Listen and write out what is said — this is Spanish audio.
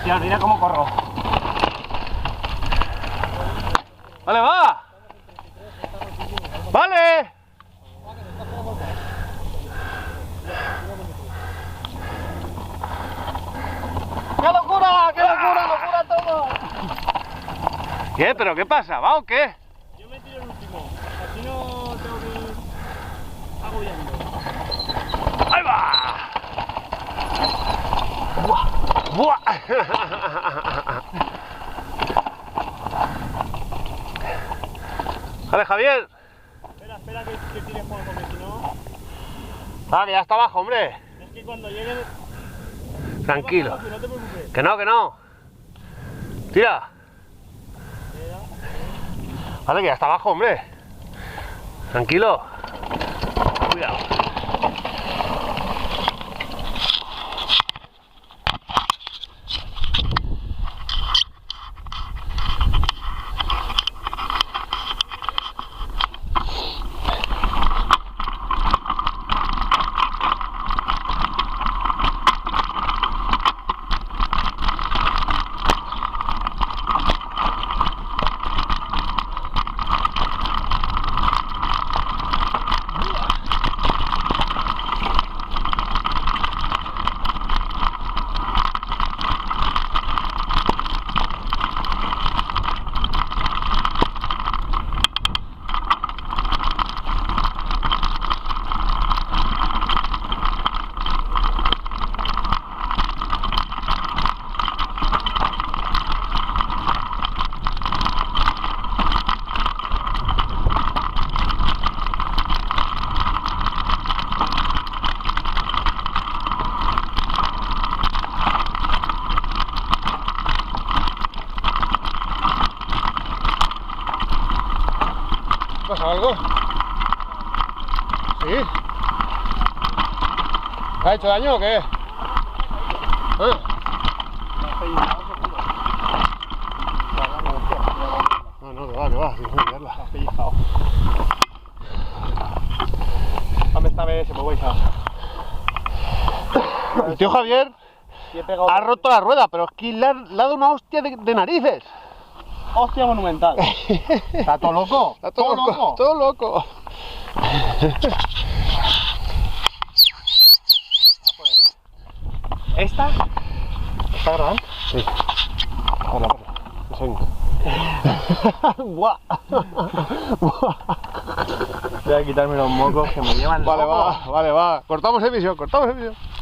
Tío, mira cómo corro. ¡Vale, va! ¡Vale! ¡Qué locura! ¡Qué locura! ¡Locura todo! ¿Qué? ¿Pero qué pasa? ¿Va o qué? Yo me tiro el último. Así no tengo que ir agobiando. ¡Ahí va! ¡Buah! ¡Buah! Vale, Javier. Espera que tire Juan, porque si no... Ah, que ya está abajo, hombre. Es que cuando llegue... Tranquilo. No te preocupes. Que no, que no. Tira. Vale, que ya está abajo, hombre. Tranquilo. Cuidado. ¿Pasa algo? ¿Sí? ¿Te ha hecho daño o qué? No, que va, sin mirarla. Hombre, esta vez se me voy a... El tío Javier ha roto la rueda, pero es que le ha dado una hostia de narices. Hostia monumental. Está todo loco. Está todo loco. Todo loco. ¿Esta? ¿Está grabando? Sí. Parla. Buah. Voy a quitarme los mocos que me llevan. Vale, va. Cortamos emisión.